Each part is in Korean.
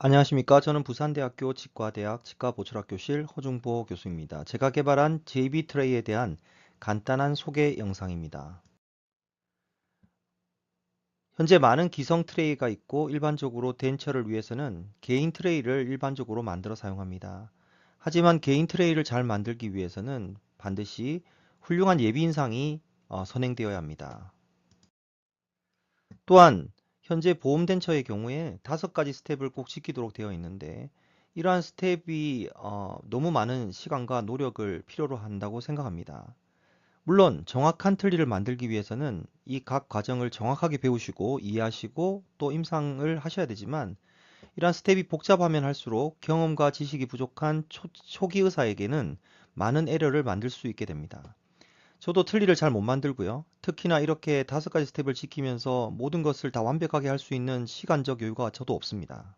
안녕하십니까. 저는 부산대학교 치과대학 치과보철학교실 허중보 교수입니다. 제가 개발한 JB 트레이에 대한 간단한 소개 영상입니다. 현재 많은 기성 트레이가 있고 일반적으로 덴처를 위해서는 개인 트레이를 일반적으로 만들어 사용합니다. 하지만 개인 트레이를 잘 만들기 위해서는 반드시 훌륭한 예비 인상이 선행되어야 합니다. 또한 현재 보험 덴처의 경우에 5가지 스텝을 꼭 지키도록 되어 있는데 이러한 스텝이 너무 많은 시간과 노력을 필요로 한다고 생각합니다. 물론 정확한 틀니를 만들기 위해서는 이 각 과정을 정확하게 배우시고 이해하시고 또 임상을 하셔야 되지만 이러한 스텝이 복잡하면 할수록 경험과 지식이 부족한 초기 의사에게는 많은 에러를 만들 수 있게 됩니다. 저도 틀니를 잘 못 만들고요. 특히나 이렇게 5가지 스텝을 지키면서 모든 것을 다 완벽하게 할 수 있는 시간적 여유가 저도 없습니다.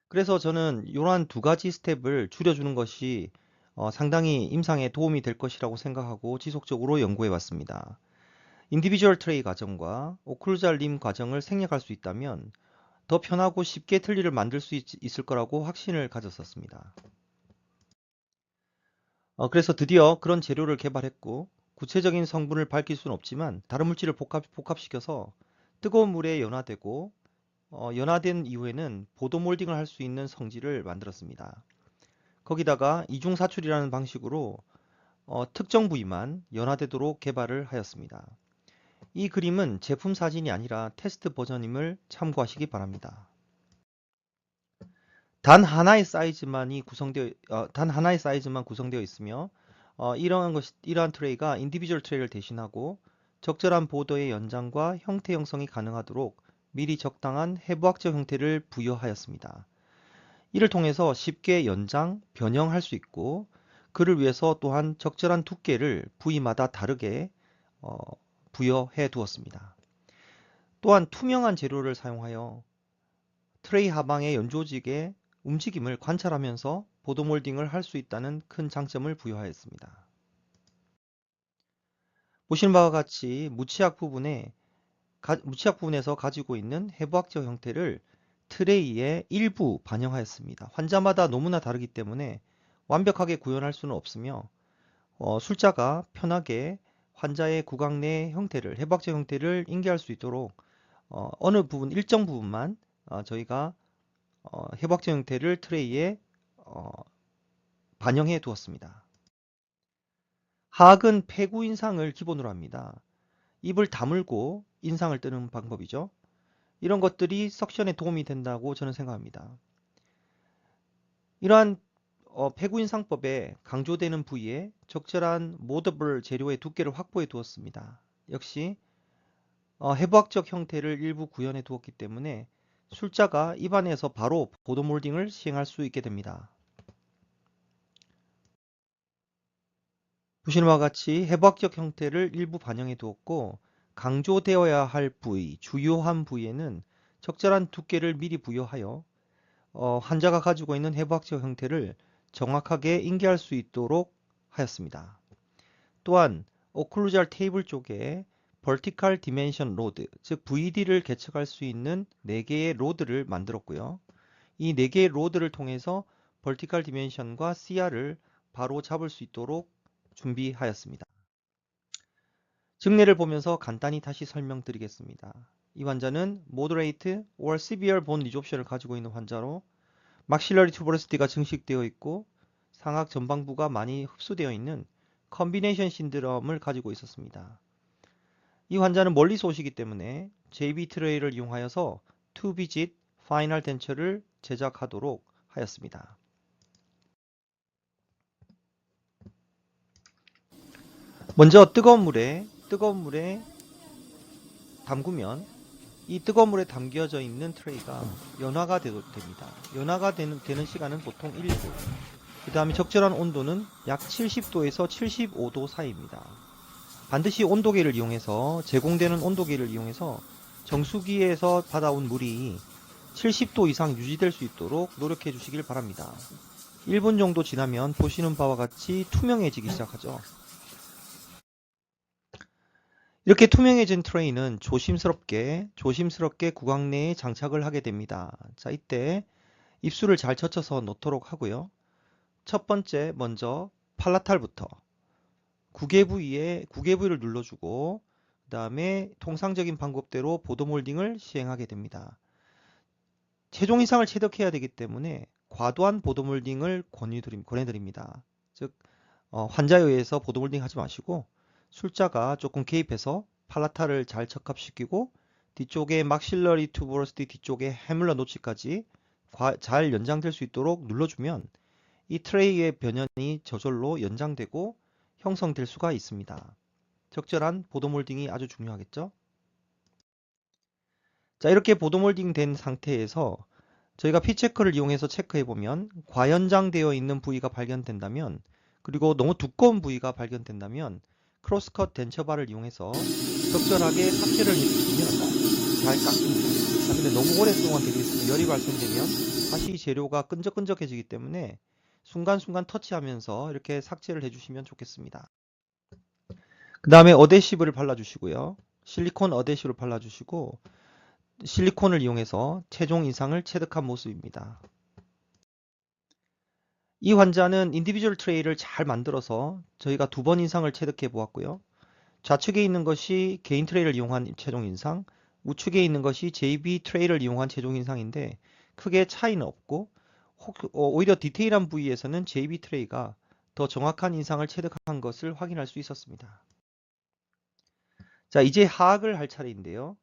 그래서 저는 이러한 2가지 스텝을 줄여주는 것이 상당히 임상에 도움이 될 것이라고 생각하고 지속적으로 연구해 왔습니다. 인디비주얼 트레이 과정과 오클루잘 림 과정을 생략할 수 있다면 더 편하고 쉽게 틀니를 만들 수 있을 거라고 확신을 가졌었습니다. 그래서 드디어 그런 재료를 개발했고 구체적인 성분을 밝힐 수는 없지만 다른 물질을 복합시켜서 뜨거운 물에 연화되고 연화된 이후에는 보도 몰딩을 할 수 있는 성질을 만들었습니다. 거기다가 이중사출이라는 방식으로 특정 부위만 연화되도록 개발을 하였습니다. 이 그림은 제품 사진이 아니라 테스트 버전임을 참고하시기 바랍니다. 단 하나의 사이즈만 구성되어 있으며 이러한 트레이가 인디비주얼 트레이를 대신하고 적절한 보도의 연장과 형태 형성이 가능하도록 미리 적당한 해부학적 형태를 부여하였습니다. 이를 통해서 쉽게 연장, 변형할 수 있고 그를 위해서 또한 적절한 두께를 부위마다 다르게 부여해 두었습니다. 또한 투명한 재료를 사용하여 트레이 하방의 연조직의 움직임을 관찰하면서 보도 몰딩을 할 수 있다는 큰 장점을 부여하였습니다. 보시는 바와 같이 무치약 부분에서 가지고 있는 해부학적 형태를 트레이의 일부 반영하였습니다. 환자마다 너무나 다르기 때문에 완벽하게 구현할 수는 없으며 술자가 편하게 환자의 구강 내 형태를 해부학적 형태를 인계할 수 있도록 일정 부분만 저희가 해부학적 형태를 트레이에 반영해 두었습니다. 하악은 폐구 인상을 기본으로 합니다. 입을 다물고 인상을 뜨는 방법이죠. 이런 것들이 석션에 도움이 된다고 저는 생각합니다. 이러한 폐구 인상법에 강조되는 부위에 적절한 모더블 재료의 두께를 확보해 두었습니다. 역시 해부학적 형태를 일부 구현해 두었기 때문에 술자가 입안에서 바로 보도 몰딩을 시행할 수 있게 됩니다. 보시는 바와 같이 해부학적 형태를 일부 반영해 두었고 강조되어야 할 부위, 주요한 부위에는 적절한 두께를 미리 부여하여 환자가 가지고 있는 해부학적 형태를 정확하게 인계할 수 있도록 하였습니다. 또한 오클루잘 테이블 쪽에 Vertical Dimension Rod, 즉 VD를 개척할 수 있는 4개의 로드를 만들었고요. 이 4개의 로드를 통해서 Vertical Dimension과 CR을 바로 잡을 수 있도록 준비하였습니다. 증례를 보면서 간단히 다시 설명드리겠습니다. 이 환자는 Moderate or Severe Bone Resorption을 가지고 있는 환자로 막실러리 투버러시티가 증식되어 있고 상악 전방부가 많이 흡수되어 있는 컨비네이션 신드롬을 가지고 있었습니다. 이 환자는 멀리서 오시기 때문에 JB 트레이를 이용하여서 2비짓 파이널 덴처를 제작하도록 하였습니다. 먼저 뜨거운 물에 담그면 이 뜨거운 물에 담겨져 있는 트레이가 연화가 됩니다. 연화가 되는 시간은 보통 1분. 그 다음에 적절한 온도는 약 70도에서 75도 사이입니다. 반드시 온도계를 이용해서 제공되는 온도계를 이용해서 정수기에서 받아온 물이 70도 이상 유지될 수 있도록 노력해 주시길 바랍니다. 1분 정도 지나면 보시는 바와 같이 투명해지기 시작하죠. 이렇게 투명해진 트레이는 조심스럽게 구강 내에 장착을 하게 됩니다. 자, 이때 입술을 잘 젖혀서 놓도록 하고요. 첫 번째 먼저 팔라탈부터 구개 부위를 눌러주고 그 다음에 통상적인 방법대로 보도 몰딩을 시행하게 됩니다. 최종 이상을 체득해야 되기 때문에 과도한 보도 몰딩을 권해드립니다. 즉 환자에 의해서 보도 몰딩 하지 마시고 술자가 조금 개입해서 팔라탈을 잘 적합시키고 뒤쪽에 막실러리 투버러시티 뒤쪽에 해물러 노치까지 잘 연장될 수 있도록 눌러주면 이 트레이의 변연이 저절로 연장되고 형성될 수가 있습니다. 적절한 보도 몰딩이 아주 중요하겠죠? 자, 이렇게 보도 몰딩 된 상태에서 저희가 피체커를 이용해서 체크해 보면 과연장되어 있는 부위가 발견된다면 그리고 너무 두꺼운 부위가 발견된다면 크로스컷 덴처바를 이용해서 적절하게 삭제를 해주시면 잘 깎입니다. 자, 근데 너무 오랫동안 되고 있으면 열이 발생되면 다시 재료가 끈적끈적해지기 때문에 순간순간 터치하면서 이렇게 삭제를 해주시면 좋겠습니다. 그 다음에 어데시브를 발라주시고요. 실리콘 어데시브를 발라주시고 실리콘을 이용해서 최종 인상을 체득한 모습입니다. 이 환자는 인디비주얼 트레이를 잘 만들어서 저희가 2번 인상을 체득해 보았고요. 좌측에 있는 것이 개인 트레이를 이용한 최종 인상, 우측에 있는 것이 JB 트레이를 이용한 최종 인상인데 크게 차이는 없고 오히려 디테일한 부위에서는 JB 트레이가 더 정확한 인상을 체득한 것을 확인할 수 있었습니다. 자, 이제 하악을 할 차례인데요.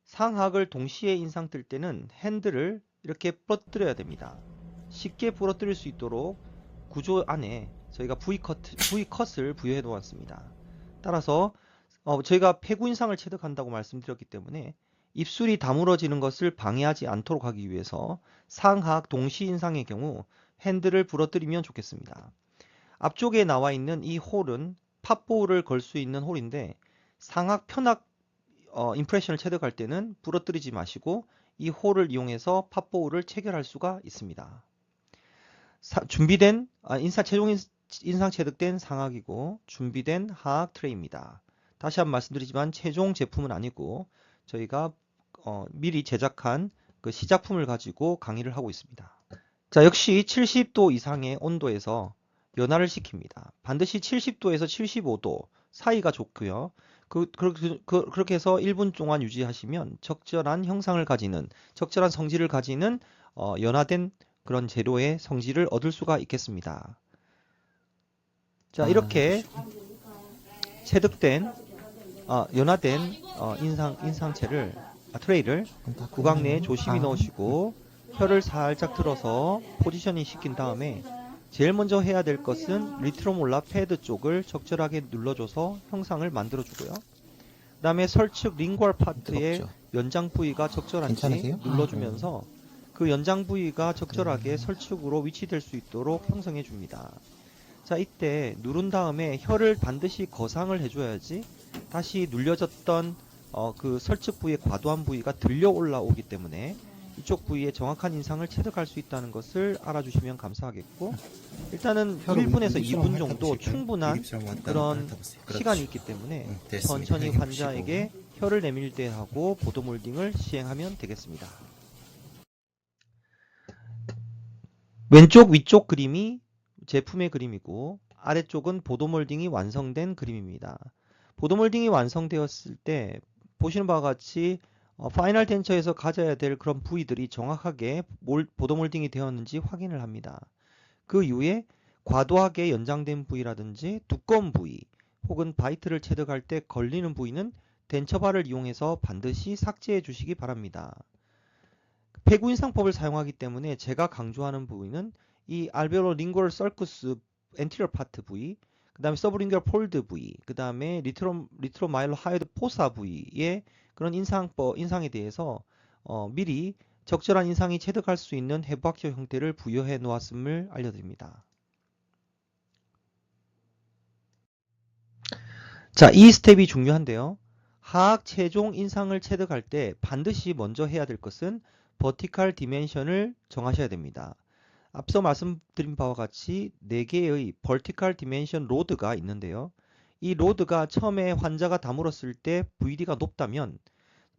상하악을 동시에 인상 뜰 때는 핸들을 이렇게 부러뜨려야 됩니다. 쉽게 부러뜨릴 수 있도록 구조 안에 저희가 V컷을 부여해 놓았습니다. 따라서 저희가 폐구 인상을 체득한다고 말씀드렸기 때문에 입술이 다물어지는 것을 방해하지 않도록 하기 위해서 상하악 동시 인상의 경우 핸들을 부러뜨리면 좋겠습니다. 앞쪽에 나와 있는 이 홀은 팝볼을 걸 수 있는 홀인데 상악 편악 임프레션을 체득할 때는 부러뜨리지 마시고 이 홀을 이용해서 팝볼을 체결할 수가 있습니다. 준비된 최종 인상 체득된 상악이고 준비된 하악 트레이입니다. 다시 한번 말씀드리지만 최종 제품은 아니고 저희가 미리 제작한 그 시작품을 가지고 강의를 하고 있습니다. 자, 역시 70도 이상의 온도에서 연화를 시킵니다. 반드시 70도에서 75도 사이가 좋고요. 그렇게 해서 1분 동안 유지하시면 적절한 성질을 가지는 연화된 그런 재료의 성질을 얻을 수가 있겠습니다. 자, 이렇게 체득된 연화된 트레이를 구강 내에 조심히 넣으시고 혀를 살짝 틀어서 포지셔닝 시킨 다음에 제일 먼저 해야 될 것은 리트로몰라 패드 쪽을 적절하게 눌러줘서 형상을 만들어 주고요. 그 다음에 설측 링구얼 파트의 연장 부위가 적절한지 괜찮으세요? 눌러주면서 그 연장 부위가 적절하게 설측으로 위치될 수 있도록 형성해 줍니다. 자, 이때 누른 다음에 혀를 반드시 거상을 해줘야지 다시 눌려졌던 그 설측 부위의 과도한 부위가 들려 올라오기 때문에 이쪽 부위에 정확한 인상을 체득할 수 있다는 것을 알아주시면 감사하겠고, 일단은 1분에서 2분 정도 충분한 그런 시간이 있기 때문에 천천히 환자에게 혀를 내밀 때 하고 보도 몰딩을 시행하면 되겠습니다. 왼쪽 위쪽 그림이 제품의 그림이고 아래쪽은 보도 몰딩이 완성된 그림입니다. 보도 몰딩이 완성되었을 때 보시는 바와 같이 파이널 덴처에서 가져야 될 그런 부위들이 정확하게 보도 몰딩이 되었는지 확인을 합니다. 그 이후에 과도하게 연장된 부위라든지 두꺼운 부위 혹은 바이트를 체득할 때 걸리는 부위는 덴처바를 이용해서 반드시 삭제해 주시기 바랍니다. 폐구 인상법을 사용하기 때문에 제가 강조하는 부위는 이 알베올로 링구얼 설쿠스 엔티리어 파트 부위, 그 다음에 서브링구얼 폴드 부위, 그 다음에 리트로마일로 하이드 포사 부위의 그런 인상에 대해서 미리 적절한 인상이 체득할 수 있는 해부학적 형태를 부여해 놓았음을 알려드립니다. 자, 이 스텝이 중요한데요. 하악 최종 인상을 체득할 때 반드시 먼저 해야 될 것은 버티컬 디멘션을 정하셔야 됩니다. 앞서 말씀드린 바와 같이 4개의 버티컬 디멘션 로드가 있는데요. 이 로드가 처음에 환자가 다물었을 때 VD가 높다면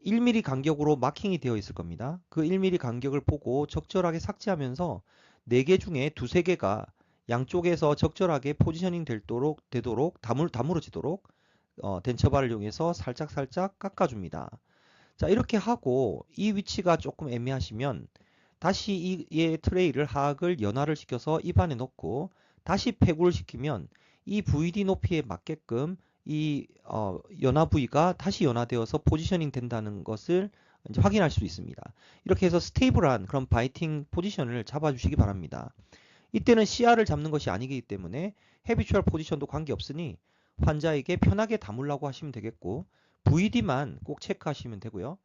1mm 간격으로 마킹이 되어 있을 겁니다. 그 1mm 간격을 보고 적절하게 삭제하면서 4개 중에 2~3개가 양쪽에서 적절하게 포지셔닝 되도록 다물어지도록 덴처바를 이용해서 살짝살짝 깎아줍니다. 자, 이렇게 하고 이 위치가 조금 애매하시면 다시 이의 트레이를 하악을 연화를 시켜서 입안에 넣고 다시 패구를 시키면 이 VD 높이에 맞게끔 이 연화 부위가 다시 연화되어서 포지셔닝 된다는 것을 이제 확인할 수 있습니다. 이렇게 해서 스테이블한 그런 바이팅 포지션을 잡아주시기 바랍니다. 이때는 CR을 잡는 것이 아니기 때문에 헤비추얼 포지션도 관계없으니 환자에게 편하게 다물라고 하시면 되겠고 VD만 꼭 체크하시면 되고요.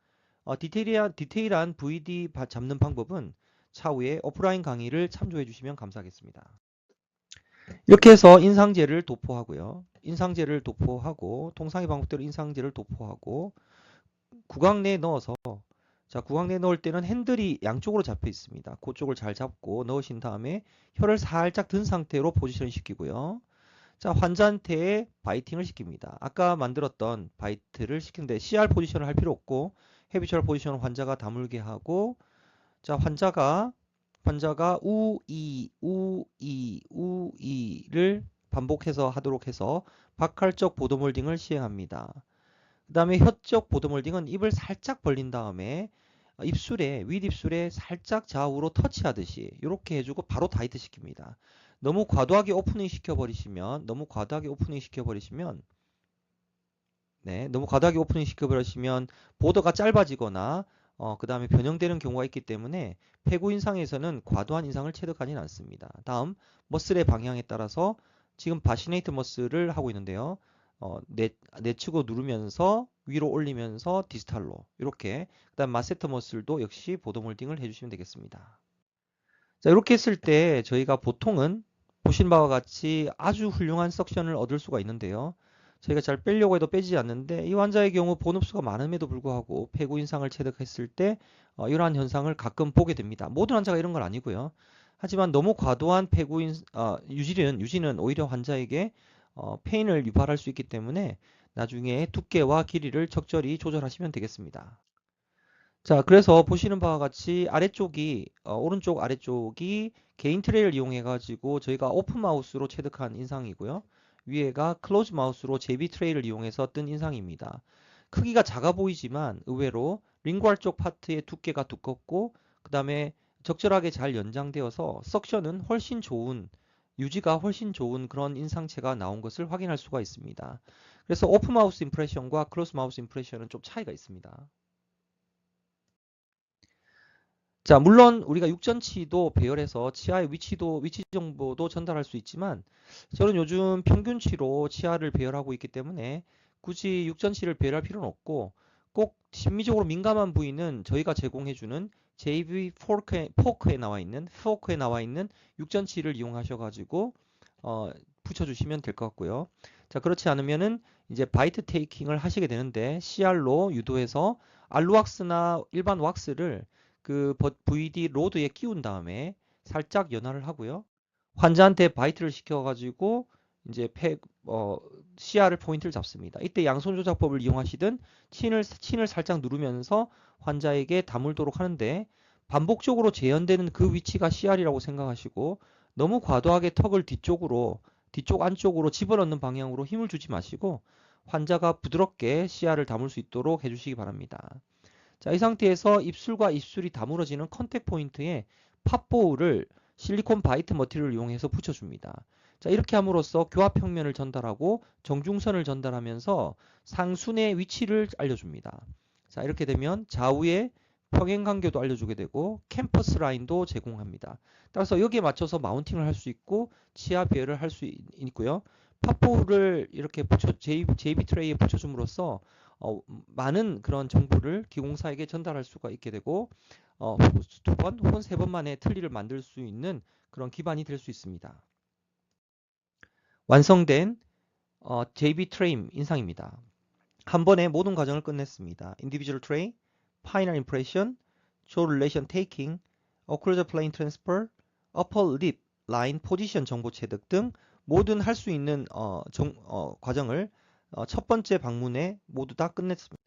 디테일한 VD 잡는 방법은 차후에 오프라인 강의를 참조해 주시면 감사하겠습니다. 이렇게 해서 인상제를 도포하고요. 인상제를 도포하고 통상의 방법대로 인상제를 도포하고 구강 내에 넣어서 자, 구강 내에 넣을 때는 핸들이 양쪽으로 잡혀 있습니다. 그쪽을 잘 잡고 넣으신 다음에 혀를 살짝 든 상태로 포지션 시키고요. 자, 환자한테 바이팅을 시킵니다. 아까 만들었던 바이트를 시키는데 CR 포지션을 할 필요 없고 헤비추얼 포지션을 환자가 다물게 하고 자, 환자가 우이 우이 우이를 반복해서 하도록 해서 박칼적 보도몰딩을 시행합니다. 그 다음에 혀쪽 보도몰딩은 입을 살짝 벌린 다음에 윗입술에 살짝 좌우로 터치하듯이 이렇게 해주고 바로 타이트 시킵니다. 너무 과도하게 오프닝 시켜버리시면 보더가 짧아지거나 그 다음에 변형되는 경우가 있기 때문에 폐구 인상에서는 과도한 인상을 체득하지는 않습니다. 다음 머슬의 방향에 따라서 지금 바시네이트 머슬을 하고 있는데요. 내치고 누르면서 위로 올리면서 디스탈로 이렇게 그 다음 마세터 머슬도 역시 보도몰딩을 해주시면 되겠습니다. 자, 이렇게 했을 때 저희가 보통은 보신 바와 같이 아주 훌륭한 석션을 얻을 수가 있는데요. 저희가 잘 빼려고 해도 빼지지 않는데 이 환자의 경우 본흡수가 많음에도 불구하고 폐구 인상을 체득했을 때 이러한 현상을 가끔 보게 됩니다. 모든 환자가 이런 건 아니고요. 하지만 너무 과도한 유지는 오히려 환자에게 페인을 유발할 수 있기 때문에 나중에 두께와 길이를 적절히 조절하시면 되겠습니다. 자, 그래서 보시는 바와 같이 오른쪽 아래쪽이 개인 트레이를 이용해 가지고 저희가 오픈 마우스로 체득한 인상이고요. 위에가 클로즈 마우스로 JB 트레이를 이용해서 뜬 인상입니다. 크기가 작아 보이지만 의외로 링괄 쪽 파트의 두께가 두껍고 그 다음에 적절하게 잘 연장되어서 유지가 훨씬 좋은 그런 인상체가 나온 것을 확인할 수가 있습니다. 그래서 오픈 마우스 임프레션과 클로즈 마우스 임프레션은 좀 차이가 있습니다. 자, 물론 우리가 육전치도 배열해서 치아의 위치 정보도 전달할 수 있지만 저는 요즘 평균치로 치아를 배열하고 있기 때문에 굳이 육전치를 배열할 필요는 없고 꼭 심미적으로 민감한 부위는 저희가 제공해주는 JB 포크에 나와 있는 육전치를 이용하셔가지고 붙여주시면 될 것 같고요. 자, 그렇지 않으면은 이제 바이트 테이킹을 하시게 되는데 CR로 유도해서 알루왁스나 일반 왁스를 그 VD 로드에 끼운 다음에 살짝 연화를 하고요. 환자한테 바이트를 시켜가지고 이제 CR을 포인트를 잡습니다. 이때 양손 조작법을 이용하시든 친을 살짝 누르면서 환자에게 다물도록 하는데 반복적으로 재현되는 그 위치가 CR이라고 생각하시고 너무 과도하게 턱을 뒤쪽 안쪽으로 집어넣는 방향으로 힘을 주지 마시고 환자가 부드럽게 CR을 담을 수 있도록 해주시기 바랍니다. 자, 이 상태에서 입술과 입술이 다물어지는 컨택 포인트에 팝보우를 실리콘 바이트 머티리얼을 이용해서 붙여줍니다. 자, 이렇게 함으로써 교합 평면을 전달하고 정중선을 전달하면서 상순의 위치를 알려줍니다. 자, 이렇게 되면 좌우의 평행간격도 알려주게 되고 캠퍼스 라인도 제공합니다. 따라서 여기에 맞춰서 마운팅을 할 수 있고 치아 배열을 할 수 있고요. 팝보우를 이렇게 JB 트레이에 붙여줌으로써 많은 그런 정보를 기공사에게 전달할 수가 있게 되고 2번 혹은 3번 만에 틀니를 만들 수 있는 그런 기반이 될 수 있습니다. 완성된 JB 트레이 인상입니다. 한 번에 모든 과정을 끝냈습니다. Individual tray, final impression, jaw relation taking, occlusal plane transfer, upper lip line position 정보 체득 등 모든 할 수 있는 과정을 첫 번째 방문에 모두 다 끝냈습니다.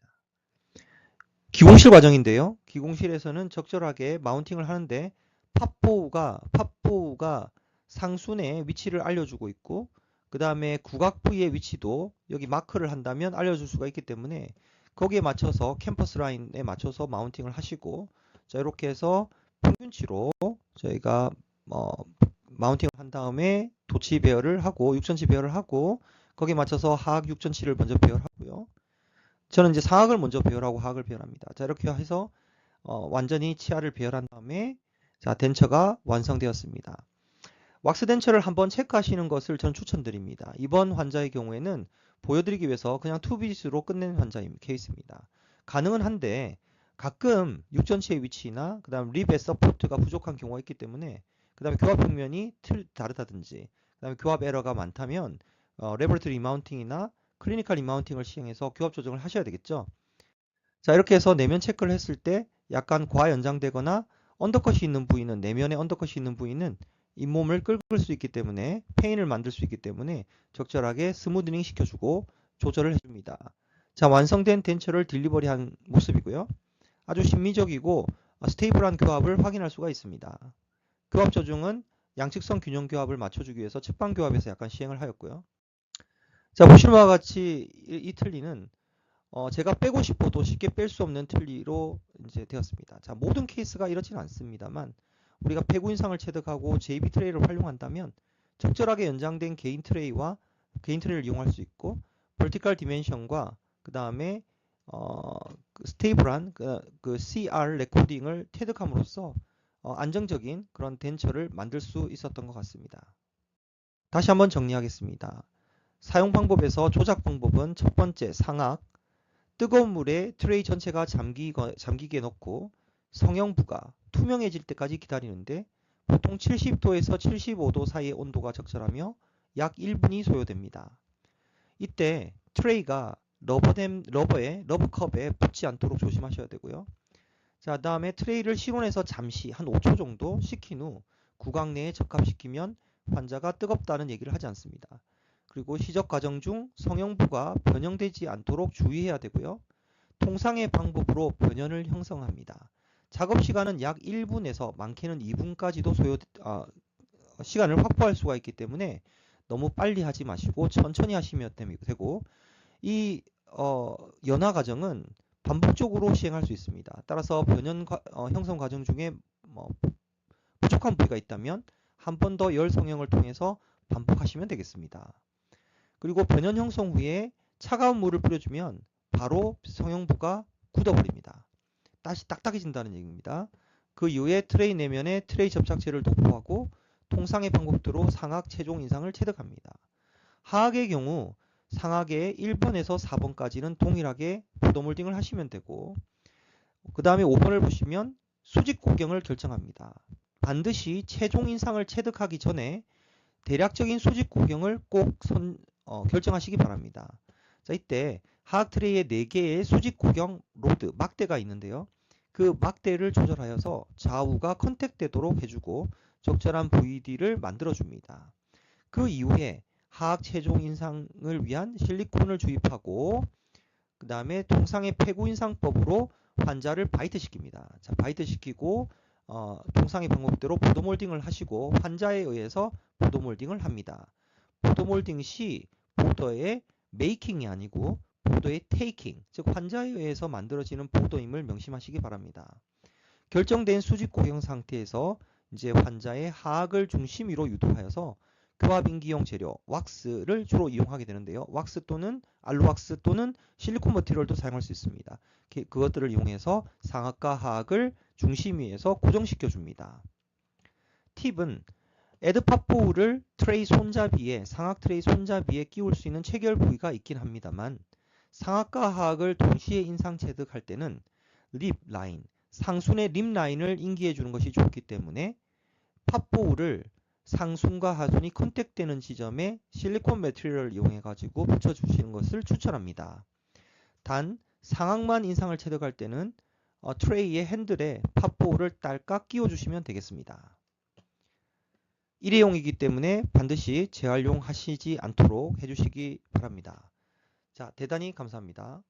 기공실 과정인데요. 기공실에서는 적절하게 마운팅을 하는데 팝보우가 상순의 위치를 알려주고 있고 그 다음에 구각 부위의 위치도 여기 마크를 한다면 알려줄 수가 있기 때문에 거기에 맞춰서 캠퍼스 라인에 맞춰서 마운팅을 하시고 자 이렇게 해서 평균치로 저희가 어, 마운팅을 한 다음에 도치 배열을 하고 6전치 배열을 하고 거기에 맞춰서 하악 6전치를 먼저 배열하고요. 저는 이제 상악을 먼저 배열하고 하악을 배열합니다. 자 이렇게 해서 완전히 치아를 배열한 다음에 자 덴처가 완성되었습니다. 왁스 덴처를 한번 체크하시는 것을 전 추천드립니다. 이번 환자의 경우에는 보여드리기 위해서 그냥 투비짓으로 끝낸 케이스입니다. 가능은 한데 가끔 육전치의 위치나 그 다음 립의 서포트가 부족한 경우가 있기 때문에 그 다음에 교합 평면이 다르다든지 그 다음에 교합 에러가 많다면 레버리토리 리마운팅이나 클리니컬 리마운팅을 시행해서 교합 조정을 하셔야 되겠죠. 자 이렇게 해서 내면 체크를 했을 때 약간 과연장되거나 언더컷이 있는 부위는 내면에 언더컷이 있는 부위는 잇몸을 긁을 수 있기 때문에 페인을 만들 수 있기 때문에 적절하게 스무드닝 시켜주고 조절을 해줍니다. 자 완성된 덴처를 딜리버리한 모습이고요. 아주 심미적이고 스테이블한 교합을 확인할 수가 있습니다. 교합 조정은 양측성 균형 교합을 맞춰주기 위해서 측방 교합에서 약간 시행을 하였고요. 자 보시는 바와 같이 이 틀니는 제가 빼고 싶어도 쉽게 뺄 수 없는 틀니로 이제 되었습니다. 자, 모든 케이스가 이렇지는 않습니다만 우리가 폐구 인상을 체득하고 JB 트레이를 활용한다면 적절하게 연장된 개인 트레이를 이용할 수 있고 vertical dimension과 그 다음에 스테이블한 그 CR 레코딩을 체득함으로써 안정적인 그런 덴처를 만들 수 있었던 것 같습니다. 다시 한번 정리하겠습니다. 사용 방법에서 조작 방법은 첫 번째 상악 뜨거운 물에 트레이 전체가 잠기게 넣고 성형부가 투명해질 때까지 기다리는데 보통 70도에서 75도 사이의 온도가 적절하며 약 1분이 소요됩니다. 이때 트레이가 러버에 러브컵에 붙지 않도록 조심하셔야 되고요. 자, 다음에 트레이를 실온에서 잠시 한 5초 정도 식힌 후 구강 내에 적합시키면 환자가 뜨겁다는 얘기를 하지 않습니다. 그리고 시적 과정 중 성형부가 변형되지 않도록 주의해야 되고요. 통상의 방법으로 변연을 형성합니다. 작업 시간은 약 1분에서 많게는 2분까지도 시간을 확보할 수가 있기 때문에 너무 빨리 하지 마시고 천천히 하시면 되고 이 연화 과정은 반복적으로 시행할 수 있습니다. 따라서 변연 형성 과정 중에 부족한 부위가 있다면 한 번 더 열 성형을 통해서 반복하시면 되겠습니다. 그리고 변연 형성 후에 차가운 물을 뿌려주면 바로 성형부가 굳어버립니다. 다시 딱딱해진다는 얘기입니다. 그 이후에 트레이 내면에 트레이 접착제를 도포하고 통상의 방법대로 상악 최종 인상을 체득합니다. 하악의 경우 상악의 1번에서 4번까지는 동일하게 보도몰딩을 하시면 되고 그 다음에 5번을 보시면 수직 고경을 결정합니다. 반드시 최종 인상을 체득하기 전에 대략적인 수직 고경을 꼭 결정하시기 바랍니다. 자, 이때 하악 트레이에 4개의 수직 고경 로드, 막대가 있는데요. 그 막대를 조절하여서 좌우가 컨택되도록 해주고 적절한 VD를 만들어줍니다. 그 이후에 하악 최종 인상을 위한 실리콘을 주입하고 그 다음에 통상의 폐구 인상법으로 환자를 바이트 시킵니다. 자, 바이트 시키고 통상의 방법대로 보도몰딩을 하시고 환자에 의해서 보도몰딩을 합니다. 보도몰딩 시 보더의 메이킹이 아니고 보더의 테이킹, 즉 환자에 의해서 만들어지는 보더임을 명심하시기 바랍니다. 결정된 수직 고경 상태에서 이제 환자의 하악을 중심으로 유도하여서 교합인기용 재료 왁스를 주로 이용하게 되는데요. 왁스 또는 알루왁스 또는 실리콘 머티리얼도 사용할 수 있습니다. 그것들을 이용해서 상악과 하악을 중심위에서 고정시켜 줍니다. 팁은 에드팝보우를 트레이 손잡이에 상악 트레이 손잡이에 끼울 수 있는 체결 부위가 있긴 합니다만 상악과 하악을 동시에 인상 체득할 때는 립 라인, 상순의 립 라인을 인기해 주는 것이 좋기 때문에 팝보우를 상순과 하순이 컨택되는 지점에 실리콘 매트리얼을 이용해 가지고 붙여주시는 것을 추천합니다. 단 상악만 인상을 체득할 때는 트레이의 핸들에 팝보우를 딸깍 끼워주시면 되겠습니다. 일회용이기 때문에 반드시 재활용하시지 않도록 해주시기 바랍니다. 자, 대단히 감사합니다.